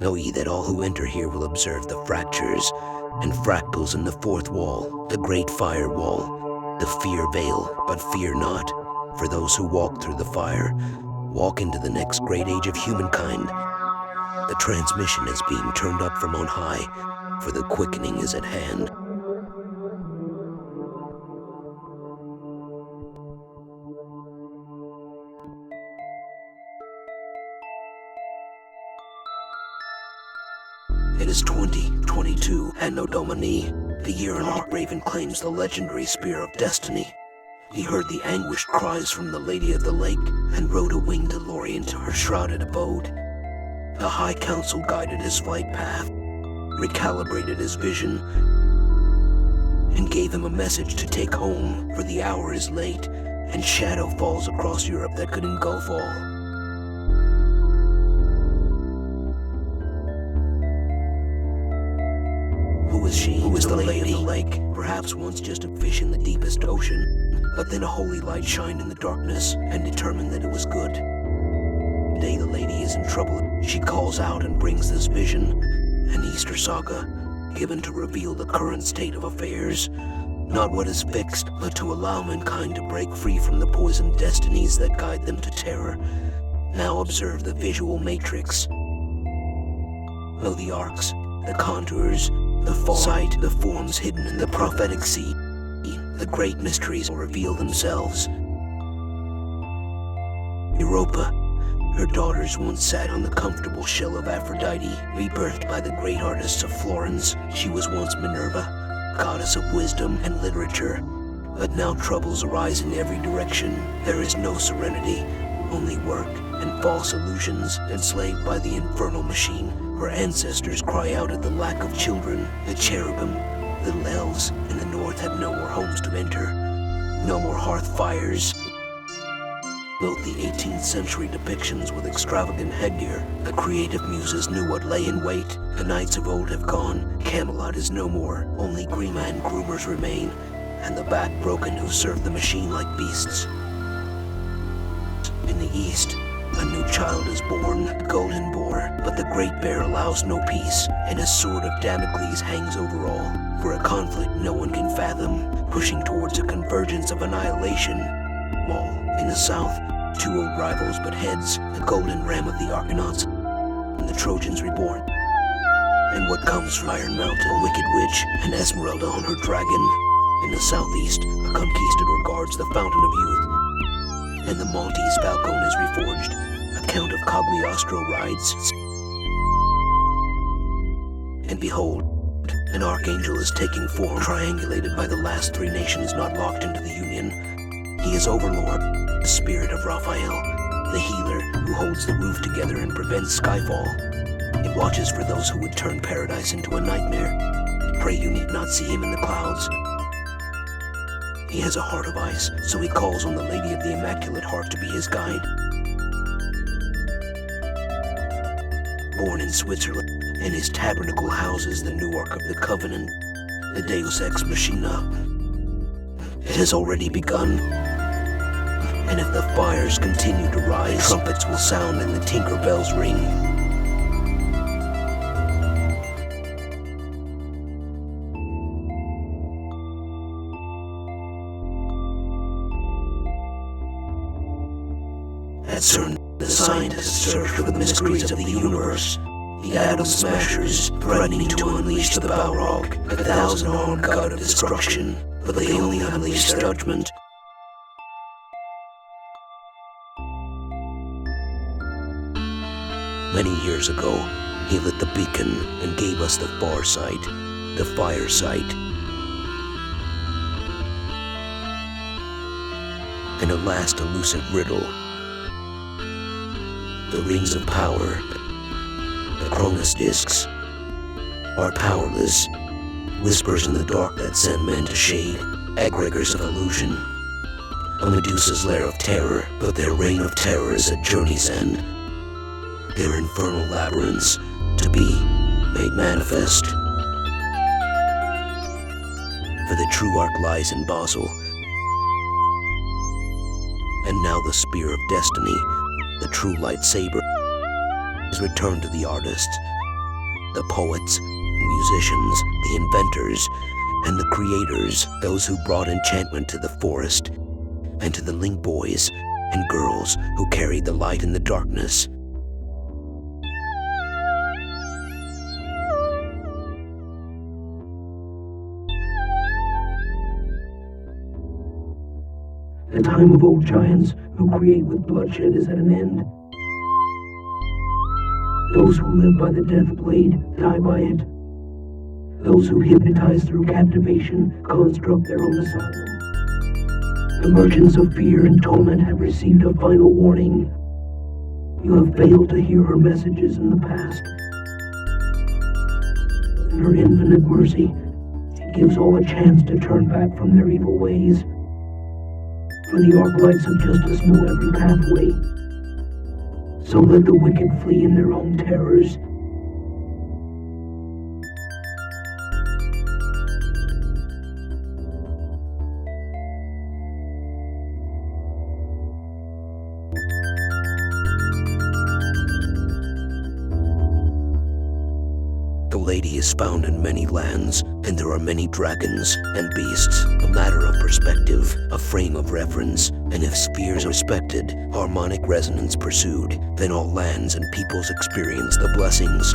Know ye that all who enter here will observe the fractures and fractals in the fourth wall, the great firewall, the fear veil, but fear not, for those who walk through the fire walk into the next great age of humankind. The transmission is being turned up from on high, for the quickening is at hand. It is 2022 Anno Domini, the year in which Raven claims the legendary Spear of Destiny. He heard the anguished cries from the Lady of the Lake and rode a winged DeLorean to her shrouded abode. The High Council guided his flight path, recalibrated his vision, and gave him a message to take home, for the hour is late, and shadow falls across Europe that could engulf all. Who is she? Who is the Lady of the Lake? Perhaps once just a fish in the deepest ocean, but then a holy light shined in the darkness and determined that it was good. Today the Lady is in trouble. She calls out and brings this vision, an Easter saga, given to reveal the current state of affairs. Not what is fixed, but to allow mankind to break free from the poisoned destinies that guide them to terror. Now observe the visual matrix. Know the arcs, the contours, the sight, the forms hidden in the prophetic sea. The great mysteries will reveal themselves. Europa. Her daughters once sat on the comfortable shell of Aphrodite, rebirthed by the great artists of Florence. She was once Minerva, goddess of wisdom and literature. But now troubles arise in every direction. There is no serenity, only work and false illusions, enslaved by the infernal machine. Her ancestors cry out at the lack of children. The cherubim, little elves in the north have no more homes to enter, no more hearth fires. Note the 18th century depictions with extravagant headgear. The creative muses knew what lay in wait. The knights of old have gone. Camelot is no more. Only Grima and groomers remain, and the back broken who serve the machine like beasts. In the east, a new child is born, the golden boar, but the great bear allows no peace, and a sword of Damocles hangs over all. For a conflict no one can fathom, pushing towards a convergence of annihilation. All in the south, two old rivals but heads, the golden ram of the Argonauts, and the Trojans reborn. And what comes from Iron Mountain, a wicked witch, and Esmeralda on her dragon. In the southeast, a conquistador guards the fountain of youth, and the Maltese falcon is reforged. A count of Cagliostro rides. And behold, an archangel is taking form, triangulated by the last three nations not locked into the Union. He is Overlord, the spirit of Raphael, the healer who holds the roof together and prevents skyfall. It watches for those who would turn paradise into a nightmare. Pray you need not see him in the clouds. He has a heart of ice, so he calls on the Lady of the Immaculate Heart to be his guide. Born in Switzerland, and his tabernacle houses the new Ark of the Covenant, the Deus Ex Machina. It has already begun. And if the fires continue to rise, trumpets will sound and the Tinker bells ring. At CERN, the scientists search for the mysteries of the universe. The atom smashers, threatening to unleash the Balrog, a thousand-armed god of destruction, but they only unleash their judgment. Many years ago, he lit the beacon and gave us the far sight, the fire sight. And a last elusive riddle. The rings of power, the Cronus discs, are powerless. Whispers in the dark that send men to shade, egregores of illusion. A Medusa's lair of terror, but their reign of terror is at journey's end. Their infernal labyrinths, to be made manifest. For the true ark lies in Basel. And now the Spear of Destiny, the true light sabre, is returned to the artists, the poets, musicians, the inventors, and the creators, those who brought enchantment to the forest, and to the link boys and girls who carried the light in the darkness. The time of old giants who create with bloodshed is at an end. Those who live by the death blade die by it. Those who hypnotize through captivation construct their own asylum. The merchants of fear and torment have received a final warning. You have failed to hear her messages in the past. In her infinite mercy, it gives all a chance to turn back from their evil ways. For the Arclights of Justice know every pathway. So let the wicked flee in their own terrors. The lady is found in many lands, and there are many dragons and beasts, a matter of perspective, a frame of reference, and if spheres are respected, harmonic resonance pursued, then all lands and peoples experience the blessings.